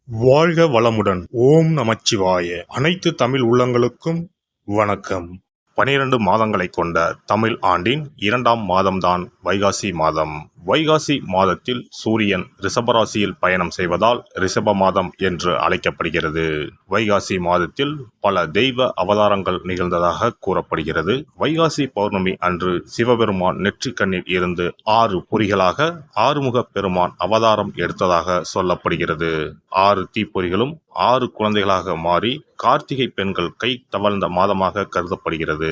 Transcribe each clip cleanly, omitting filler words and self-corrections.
வாழ்க வளமுடன். ஓம் நமச்சிவாய. அனைத்து தமிழ் உள்ளங்களுக்கும் வணக்கம். 12 மாதங்களை கொண்ட தமிழ் ஆண்டின் 2ஆம் மாதம்தான் வைகாசி மாதம். வைகாசி மாதத்தில் சூரியன் ரிஷபராசியில் பயணம் செய்வதால் ரிஷப மாதம் என்று அழைக்கப்படுகிறது. வைகாசி மாதத்தில் பல தெய்வ அவதாரங்கள் நிகழ்ந்ததாக கூறப்படுகிறது. வைகாசி பௌர்ணமி அன்று சிவபெருமான் நெற்றிக்கண்ணில் இருந்து 6 பொறிகளாக ஆறுமுக பெருமான் அவதாரம் எடுத்ததாக சொல்லப்படுகிறது. 6 தீப்பொறிகளும் 6 குழந்தைகளாக மாறி கார்த்திகை பெண்கள் கை தவழ்ந்த மாதமாக கருதப்படுகிறது.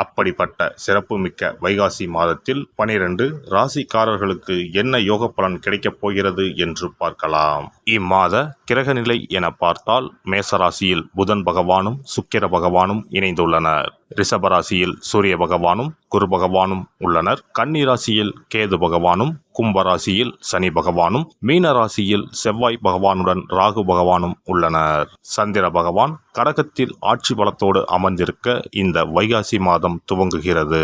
அப்படிப்பட்ட சிறப்புமிக்க வைகாசி மாதத்தில் 12 ராசிக்காரர்களுக்கு என்ன யோக பலன் கிடைக்கப் போகிறது என்று பார்க்கலாம். இம்மாத கிரகநிலை என பார்த்தால் மேசராசியில் புதன் பகவானும் சுக்கிர பகவானும் இணைந்துள்ளனர். ரிஷபராசியில் சூரிய பகவானும் குரு பகவானும் உள்ளனர். கன்னி ராசியில் கேது பகவானும், கும்பராசியில் சனி பகவானும், மீன ராசியில் செவ்வாய் பகவானுடன் ராகு பகவானும் உள்ளனர். சந்திர பகவான் கடகத்தில் ஆட்சி பலத்தோடு அமர்ந்திருக்க இந்த வைகாசி மாதம் துவங்குகிறது.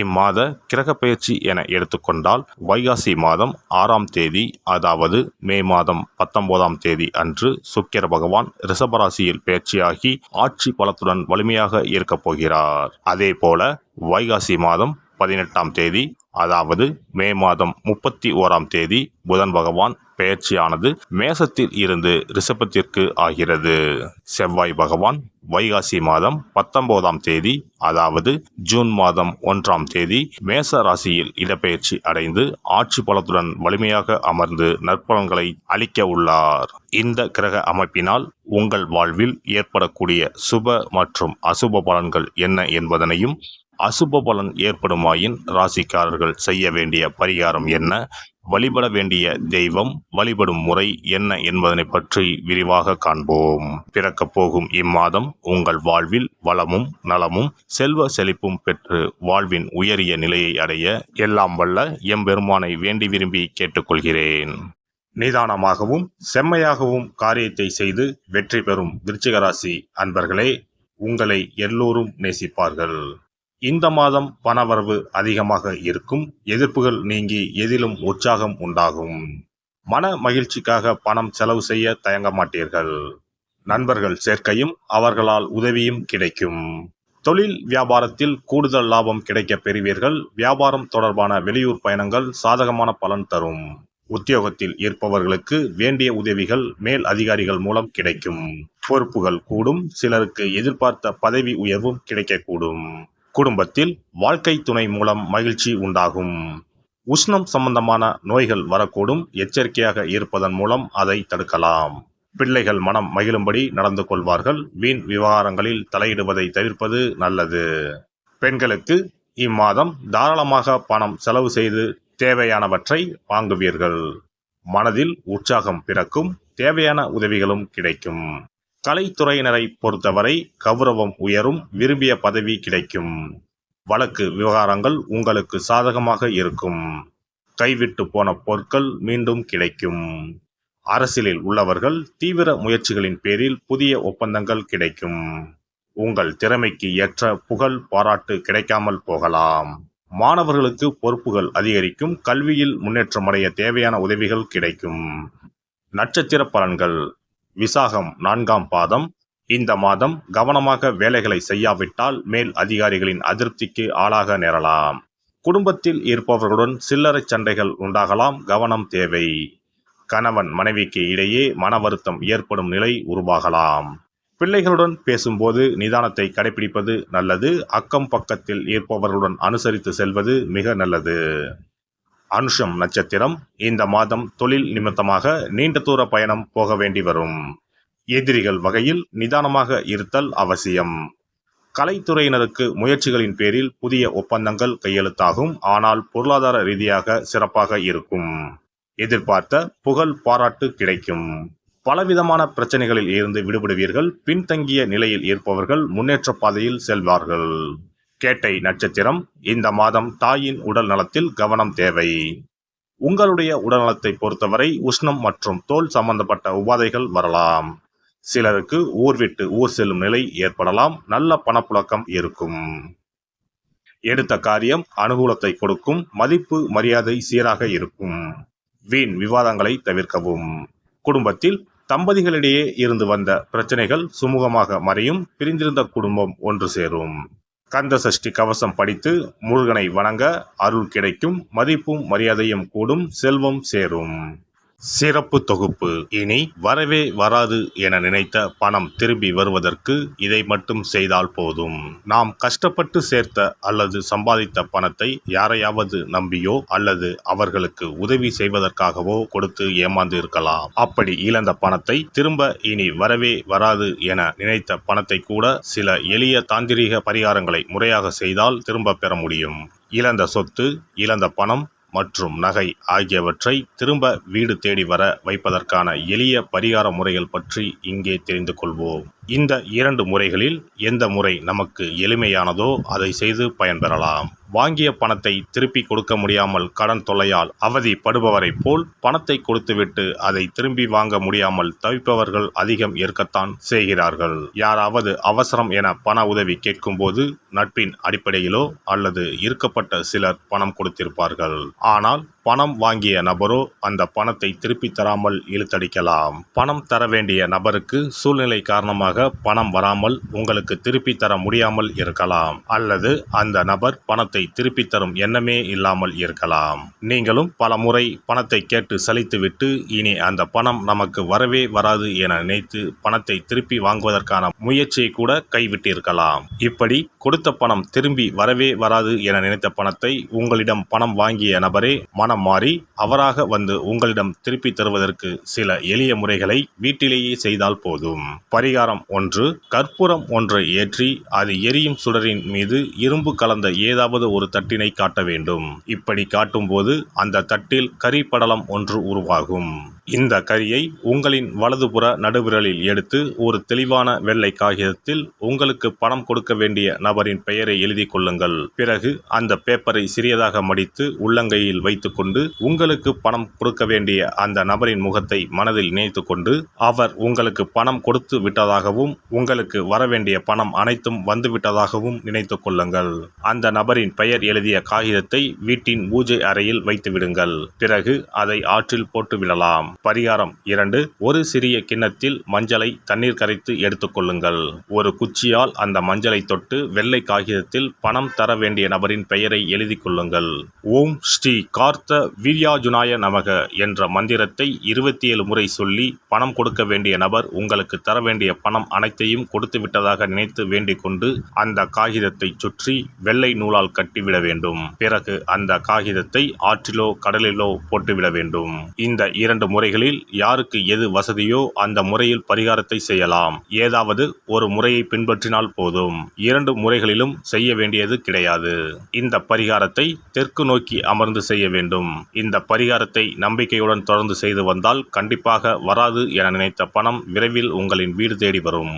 இம்மாத கிரக பெயர்ச்சி என எடுத்துக்கொண்டால் வைகாசி மாதம் 6ஆம் தேதி, அதாவது மே மாதம் 19ஆம் தேதி அன்று சுக்கிர பகவான் ரிஷபராசியில் பெயர்ச்சியாகி ஆட்சி பலத்துடன் வலிமையாக இருக்கப் போகிறார். அதே போல வைகாசி மாதம் 18ஆம் தேதி, அதாவது மே மாதம் 31ஆம் தேதி புதன் பகவான் பெயர்ச்சியானது மேசத்தில் இருந்து ரிஷபத்திற்கு ஆகிறது. செவ்வாய் பகவான் வைகாசி மாதம் 19ஆம் தேதி, அதாவது ஜூன் மாதம் 1ஆம் தேதி மேச ராசியில் இடப்பெயர்ச்சி அடைந்து ஆட்சி பலத்துடன் வலிமையாக அமர்ந்து நற்பலன்களை அளிக்க உள்ளார். இந்த கிரக அமைப்பினால் உங்கள் வாழ்வில் ஏற்படக்கூடிய சுப மற்றும் அசுப பலன்கள் என்ன என்பதனையும், அசுப பலன் ஏற்படுமாயின் ராசிக்காரர்கள் செய்ய வேண்டிய பரிகாரம் என்ன, வழிபட வேண்டிய தெய்வம், வழிபடும் முறை என்ன என்பதனை பற்றி விரிவாக காண்போம். பிறக்கப் போகும் இம்மாதம் உங்கள் வாழ்வில் வளமும் நலமும் செல்வ செழிப்பும் பெற்று வாழ்வின் உயரிய நிலையை அடைய எல்லாம் வல்ல எம்பெருமானை வேண்டி விரும்பி கேட்டுக்கொள்கிறேன். நிதானமாகவும் செம்மையாகவும் காரியத்தை செய்து வெற்றி பெறும் விருச்சிகராசி அன்பர்களே, உங்களை எல்லோரும் நேசிப்பார்கள். இந்த மாதம் பணவரவு அதிகமாக இருக்கும். எதிர்ப்புகள் நீங்கி எதிலும் உற்சாகம் உண்டாகும். மன மகிழ்ச்சிக்காக பணம் செலவு செய்ய தயங்க மாட்டீர்கள். நண்பர்கள் சேர்க்கையும் அவர்களால் உதவியும் கிடைக்கும். தொழில் வியாபாரத்தில் கூடுதல் லாபம் கிடைக்க பெறுவீர்கள். வியாபாரம் தொடர்பான வெளியூர் பயணங்கள் சாதகமான பலன் தரும். உத்தியோகத்தில் இருப்பவர்களுக்கு வேண்டிய உதவிகள் மேல் அதிகாரிகள் மூலம் கிடைக்கும். பொறுப்புகள் கூடும். சிலருக்கு எதிர்பார்த்த பதவி உயர்வும் கிடைக்கக்கூடும். குடும்பத்தில் வாழ்க்கை துணை மூலம் மகிழ்ச்சி உண்டாகும். உஷ்ணம் சம்பந்தமான நோய்கள் வரக்கூடும். எச்சரிக்கையாக இருப்பதன் மூலம் அதை தடுக்கலாம். பிள்ளைகள் மனம் மகிழும்படி நடந்து கொள்வார்கள். வீண் விவகாரங்களில் தலையிடுவதை தவிர்ப்பது நல்லது. பெண்களுக்கு இம்மாதம் தாராளமாக பணம் செலவு செய்து தேவையானவற்றை வாங்குவீர்கள். மனதில் உற்சாகம் பிறக்கும். தேவையான உதவிகளும் கிடைக்கும். கலைத்துறையினரை பொறுத்தவரை கௌரவம் உயரும். விரும்பிய பதவி கிடைக்கும். வழக்கு விவகாரங்கள் உங்களுக்கு சாதகமாக இருக்கும். கைவிட்டு போன பொருட்கள் மீண்டும் கிடைக்கும். அரசியலில் உள்ளவர்கள் தீவிர முயற்சிகளின் பேரில் புதிய ஒப்பந்தங்கள் கிடைக்கும். உங்கள் திறமைக்கு ஏற்ற புகழ் பாராட்டு கிடைக்காமல் போகலாம். மாணவர்களுக்கு பொறுப்புகள் அதிகரிக்கும். கல்வியில் முன்னேற்றமடைய தேவையான உதவிகள் கிடைக்கும். நட்சத்திர பலன்கள். விசாகம் 4ஆம் பாதம். இந்த மாதம் கவனமாக வேலைகளை செய்யாவிட்டால் மேல் அதிகாரிகளின் அதிருப்திக்கு ஆளாக நேரலாம். குடும்பத்தில் இருப்பவர்களுடன் சில்லறை சண்டைகள் உண்டாகலாம். கவனம் தேவை. கணவன் மனைவிக்கு இடையே மன வருத்தம் ஏற்படும் நிலை உருவாகலாம். பிள்ளைகளுடன் பேசும்போது நிதானத்தை கடைபிடிப்பது நல்லது. அக்கம் பக்கத்தில் இருப்பவர்களுடன் அனுசரித்து செல்வது மிக நல்லது. அனுஷம் நட்சத்திரம். இந்த மாதம் தொழில் நிமித்தமாக நீண்ட தூர பயணம் போக வேண்டி வரும். எதிரிகள் வகையில் நிதானமாக இருத்தல் அவசியம். கலைத்துறையினருக்கு முயற்சிகளின் பேரில் புதிய ஒப்பந்தங்கள் கையெழுத்தாகும். ஆனால் பொருளாதார ரீதியாக சிறப்பாக இருக்கும். எதிர்பார்த்த புகழ் பாராட்டு கிடைக்கும். பலவிதமான பிரச்சனைகளில் இருந்து விடுபடுவீர்கள். பின்தங்கிய நிலையில் இருப்பவர்கள் முன்னேற்ற பாதையில் செல்வார்கள். கேட்டை நட்சத்திரம். இந்த மாதம் தாயின் உடல் நலத்தில் கவனம் தேவை. உங்களுடைய உடல்நலத்தை பொறுத்தவரை உஷ்ணம் மற்றும் தோல் சம்பந்தப்பட்ட உபாதைகள் வரலாம். சிலருக்கு ஊர் விட்டு ஊர் செல்லும் நிலை ஏற்படலாம். நல்ல பணப்புழக்கம் இருக்கும். எடுத்த காரியம் அனுகூலத்தை கொடுக்கும். மதிப்பு மரியாதை சீராக இருக்கும். வீண் விவாதங்களை தவிர்க்கவும். குடும்பத்தில் தம்பதிகளிடையே இருந்து வந்த பிரச்சனைகள் சுமூகமாக மறையும். பிரிந்திருந்த குடும்பம் ஒன்று சேரும். கந்த சஷ்டி கவசம் படித்து முருகனை வணங்க அருள் கிடைக்கும். மதிப்பும் மரியாதையும் கூடும். செல்வம் சேரும். சிறப்பு தொகுப்பு. இனி வரவே வராது என நினைத்த பணம் திரும்பி வருவதற்கு இதை மட்டும் செய்தால் போதும். நாம் கஷ்டப்பட்டு சேர்த்த அல்லது சம்பாதித்த பணத்தை யாரையாவது நம்பியோ அல்லது அவர்களுக்கு உதவி செய்வதற்காகவோ கொடுத்து ஏமாந்து இருக்கலாம். அப்படி இழந்த பணத்தை திரும்ப இனி வரவே வராது என நினைத்த பணத்தை கூட சில எளிய தாந்திரீக பரிகாரங்களை முறையாக செய்தால் திரும்ப பெற முடியும். இழந்த சொத்து, இழந்த பணம் மற்றும் நகை ஆகியவற்றை திரும்ப வீடு தேடி வர வைப்பதற்கான எளிய பரிகார முறைகள் பற்றி இங்கே தெரிந்து கொள்வோம். இந்த 2 முறைகளில் எந்த முறை நமக்கு எளிமையானதோ அதை செய்து பயன்பெறலாம். வாங்கிய பணத்தை திருப்பி கொடுக்க முடியாமல் கடன் தொல்லையால் அவதிப்படுபவரைப் போல் பணத்தை கொடுத்துவிட்டு அதை திரும்பி வாங்க முடியாமல் தவிப்பவர்கள் அதிகம் இருக்கத்தான் செய்கிறார்கள். யாராவது அவசரம் என பண உதவி கேட்கும்போது நட்பின் அடிப்படையிலோ அல்லது இருக்கப்பட்ட சிலர் பணம் கொடுத்திருப்பார்கள். ஆனால் பணம் வாங்கிய நபரோ அந்த பணத்தை திருப்பி தராமல் இழுத்தடிக்கலாம். பணம் தர வேண்டிய நபருக்கு சூழ்நிலை காரணமாக பணம் வராமல் உங்களுக்கு திருப்பி தர முடியாமல் இருக்கலாம். அல்லது அந்த நபர் பணத்தை திருப்பி தரும் எண்ணமே இல்லாமல் இருக்கலாம். நீங்களும் பல முறை பணத்தை கேட்டு சலித்துவிட்டு இனி அந்த பணம் நமக்கு வரவே வராது என நினைத்து பணத்தை திருப்பி வாங்குவதற்கான முயற்சியை கூட கைவிட்டிருக்கலாம். இப்படி கொடுத்த பணம் திரும்பி வரவே வராது என நினைத்த பணத்தை உங்களிடம் பணம் வாங்கிய நபரே மனம் மாறி அவராக வந்து உங்களிடம் திருப்பி தருவதற்கு சில எளிய முறைகளை வீட்டிலேயே செய்தால் போதும். பரிகாரம் 1. கற்பூரம் ஒன்றை ஏற்றி அது எரியும் சுடரின் மீது இரும்பு கலந்த ஏதாவது ஒரு தட்டினை காட்ட வேண்டும். இப்படி காட்டும்போது அந்த தட்டில் கரி படலம் ஒன்று உருவாகும். இந்த கரியை உங்களின் வலதுபுற நடுவிரலில் எடுத்து ஒரு தெளிவான வெள்ளை காகிதத்தில் உங்களுக்கு பணம் கொடுக்க வேண்டிய நபரின் பெயரை எழுதி கொள்ளுங்கள். பிறகு அந்த பேப்பரை சிறியதாக மடித்து உள்ளங்கையில் வைத்துக்கொண்டு உங்களுக்கு பணம் கொடுக்க வேண்டிய அந்த நபரின் முகத்தை மனதில் நினைத்து கொண்டு அவர் உங்களுக்கு பணம் கொடுத்து விட்டதாகவும் உங்களுக்கு வரவேண்டிய பணம் அனைத்தும் வந்துவிட்டதாகவும் நினைத்து கொள்ளுங்கள். அந்த நபரின் பெயர் எழுதிய காகிதத்தை வீட்டின் பூஜை அறையில் வைத்து விடுங்கள். பிறகு அதை ஆற்றில் போட்டு விடலாம். பரிகாரம் 2. ஒரு சிறிய கிண்ணத்தில் மஞ்சளை தண்ணீர் கரைத்து எடுத்துக்கொள்ளுங்கள். ஒரு குச்சியால் அந்த மஞ்சளை தொட்டு வெள்ளை காகிதத்தில் பணம் தர வேண்டிய நபரின் பெயரை எழுதி கொள்ளுங்கள். ஓம் ஸ்ரீ கார்த்த வீர்யாஜுனாய நமக என்ற மந்திரத்தை 27 முறை சொல்லி பணம் கொடுக்க வேண்டிய நபர் உங்களுக்கு தர வேண்டிய பணம் அனைத்தையும் கொடுத்து விட்டதாக நினைத்து வேண்டிக் கொண்டு அந்த காகிதத்தை சுற்றி வெள்ளை நூலால் கட்டிவிட வேண்டும். பிறகு அந்த காகிதத்தை ஆற்றிலோ கடலிலோ போட்டுவிட வேண்டும். இந்த 2 முறைகளில் யாருக்கு எது வசதியோ அந்த முறையில் பரிகாரத்தை செய்யலாம். ஏதாவது ஒரு முறையை பின்பற்றினால் போதும். 2 முறைகளிலும் செய்ய வேண்டியது கிடையாது. இந்த பரிகாரத்தை தெற்கு நோக்கி அமர்ந்து செய்ய வேண்டும். இந்த பரிகாரத்தை நம்பிக்கையுடன் தொடர்ந்து செய்து வந்தால் கண்டிப்பாக வராது என நினைத்த பணம் விரைவில் உங்களின் வீடு தேடி வரும்.